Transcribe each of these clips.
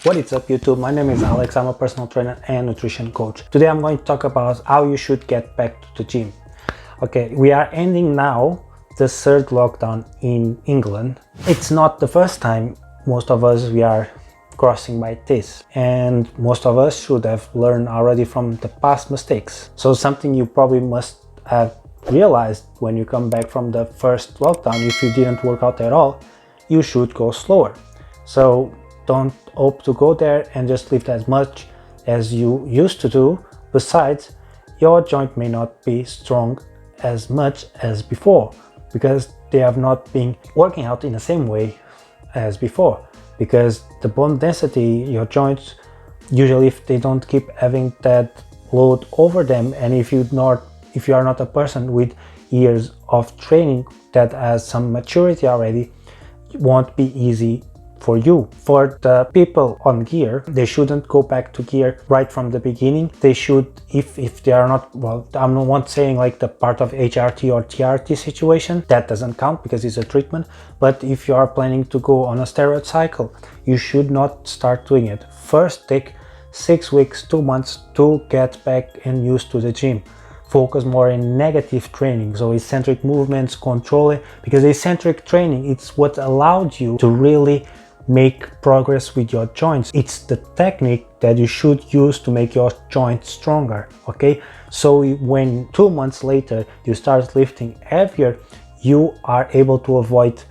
What is up YouTube? My name is Alex. I'm a personal trainer and nutrition coach. Today I'm going to talk about how you should get back to the gym. Okay, we are ending now the third lockdown in England. It's not the first time most of us we are crossing by this, and most of us should have learned already from the past mistakes. So something you probably must have realized when you come back from the first lockdown, if you didn't work out at all, you should go slower. So don't hope to go there and just lift as much as you used to do. Besides, your joint may not be strong as much as before because they have not been working out in the same way as before, because the bone density, your joints, usually if they don't keep having that load over them, and if you are not a person with years of training that has some maturity already, it won't be easy for you. For the people on gear, they shouldn't go back to gear right from the beginning. They should, if they are not, well, I'm not saying like the part of HRT or TRT situation, that doesn't count because it's a treatment. But if you are planning to go on a steroid cycle, you should not start doing it. First, take 6 weeks, 2 months to get back and used to the gym. Focus more in negative training, so eccentric movements, control it, because eccentric training, it's what allowed you to really make progress with your joints. It's the technique that you should use to make your joints stronger. Okay, so when 2 months later you start lifting heavier, you are able to avoid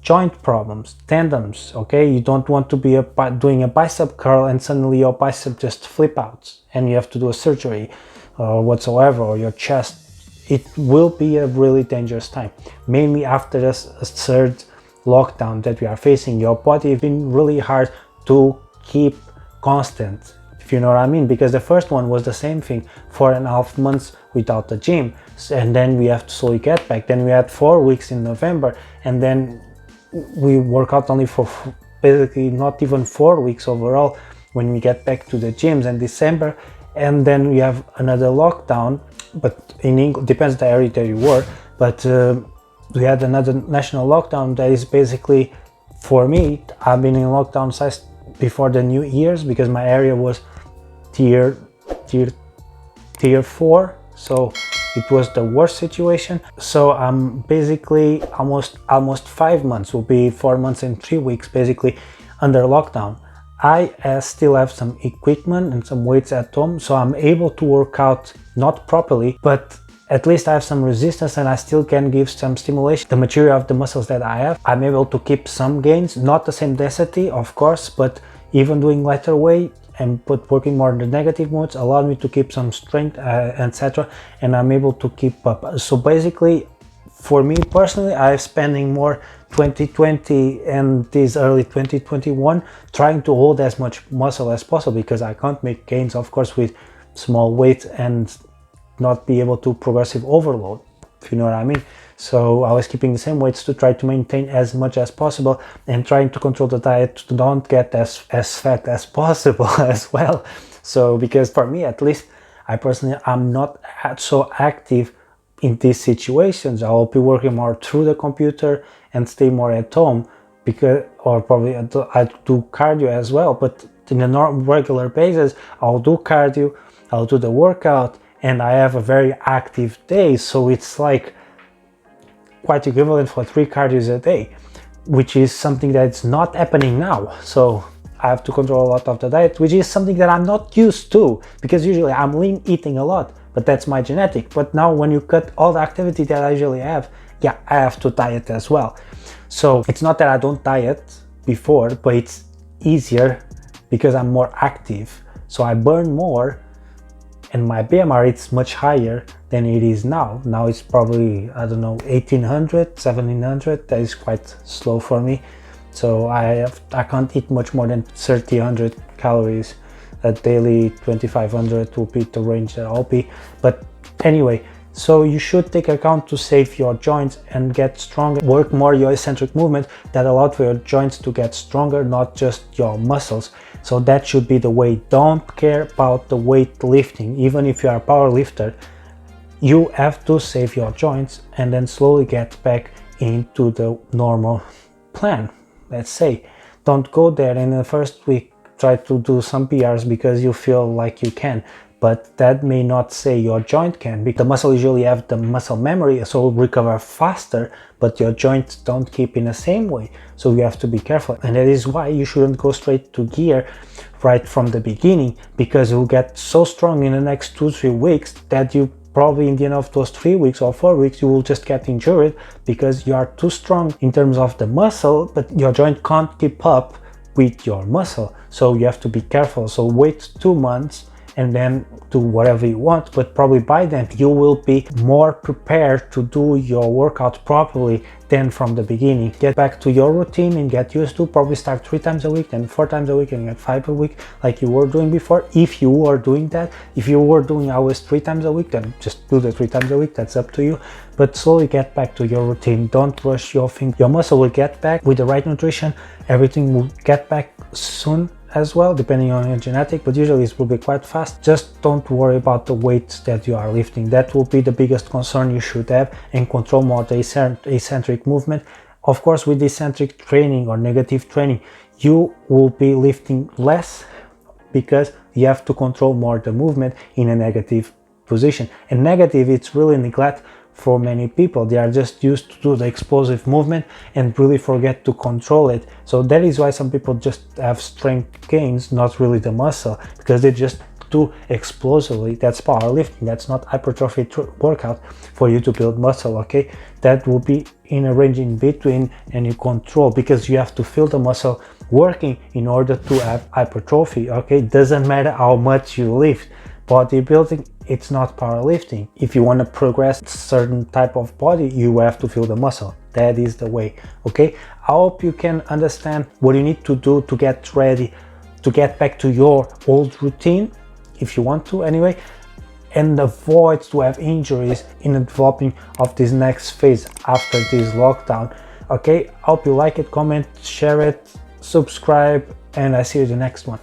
joint problems, tendons. Okay, you don't want to be doing a bicep curl and suddenly your bicep just flip out and you have to do a surgery or whatsoever, or your chest. It will be a really dangerous time, mainly after this third lockdown that we are facing. Your body has been really hard to keep constant, if you know what I mean, because the first one was the same thing, 4.5 months without the gym, and then we have to slowly get back. Then we had 4 weeks in November, and then we work out only for basically not even 4 weeks overall when we get back to the gyms in December. And then we have another lockdown, but in England, depends the area that you were, but we had another national lockdown that is basically, for me, I've been in lockdown size before the New Year's because my area was tier 4, so it was the worst situation. So I'm basically almost 5 months, will be 4 months and 3 weeks basically under lockdown. I still have some equipment and some weights at home, so I'm able to work out, not properly, but at least I have some resistance and I still can give some stimulation. The material of the muscles that I have, I'm able to keep some gains, not the same density of course, but even doing lighter weight and working more in the negative modes allowed me to keep some strength, etc. And I'm able to keep up. So basically, for me personally, I'm spending more 2020 and this early 2021 trying to hold as much muscle as possible, because I can't make gains of course with small weight and not be able to progressive overload, if you know what I mean. So I was keeping the same weights to try to maintain as much as possible and trying to control the diet to not get as fat as possible as well. So because for me at least, I personally I'm not so active in these situations. I'll be working more through the computer and stay more at home, because, or probably I do cardio as well, but in a regular basis I'll do cardio, I'll do the workout, and I have a very active day. So it's like quite equivalent for 3 cardios a day, which is something that's not happening now. So I have to control a lot of the diet, which is something that I'm not used to, because usually I'm lean eating a lot, but that's my genetic. But now when you cut all the activity that I usually have, yeah, I have to diet as well. So it's not that I don't diet before, but it's easier because I'm more active. So I burn more, and my BMR it's much higher than it is now. Now it's probably, I don't know, 1800, 1700. That is quite slow for me. So I can't eat much more than 3000 calories a daily. 2500 will be the range that I'll be. But anyway, so you should take account to save your joints and get stronger. Work more your eccentric movement that allow for your joints to get stronger, not just your muscles. So that should be the way. Don't care about the weight lifting. Even if you are a power lifter, you have to save your joints and then slowly get back into the normal plan. Let's say, don't go there in the first week try to do some PRs because you feel like you can, but that may not say your joint can, because the muscle usually have the muscle memory, so it'll recover faster, but your joints don't keep in the same way. So you have to be careful, and that is why you shouldn't go straight to gear right from the beginning, because you'll get so strong in the next 2-3 weeks that you probably in the end of those 3 weeks or 4 weeks you will just get injured because you are too strong in terms of the muscle, but your joint can't keep up with your muscle. So you have to be careful. So wait 2 months and then do whatever you want, but probably by then you will be more prepared to do your workout properly than from the beginning. Get back to your routine and get used to, probably start 3 times a week, then 4 times a week, and get 5 a week like you were doing before. If you were doing that, if you were doing always 3 times a week, then just do the 3 times a week, that's up to you. But slowly get back to your routine. Don't rush your thing. Your muscle will get back with the right nutrition. Everything will get back soon as well, depending on your genetic, but usually it will be quite fast. Just don't worry about the weights that you are lifting. That will be the biggest concern you should have, and control more the eccentric movement. Of course, with eccentric training or negative training, you will be lifting less because you have to control more the movement in a negative position. And negative, it's really neglect for many people. They are just used to do the explosive movement and really forget to control it. So that is why some people just have strength gains, not really the muscle, because they just do explosively. That's powerlifting. That's not hypertrophy workout for you to build muscle. Okay, that will be in a range in between, and you control, because you have to feel the muscle working in order to have hypertrophy. Okay, doesn't matter how much you lift. Bodybuilding, it's not powerlifting. If you want to progress certain type of body, you have to feel the muscle. That is the way. Okay, I hope you can understand what you need to do to get ready to get back to your old routine, if you want to anyway, and avoid to have injuries in the developing of this next phase after this lockdown. Okay, I hope you like it, comment, share it, subscribe, and I see you in the next one.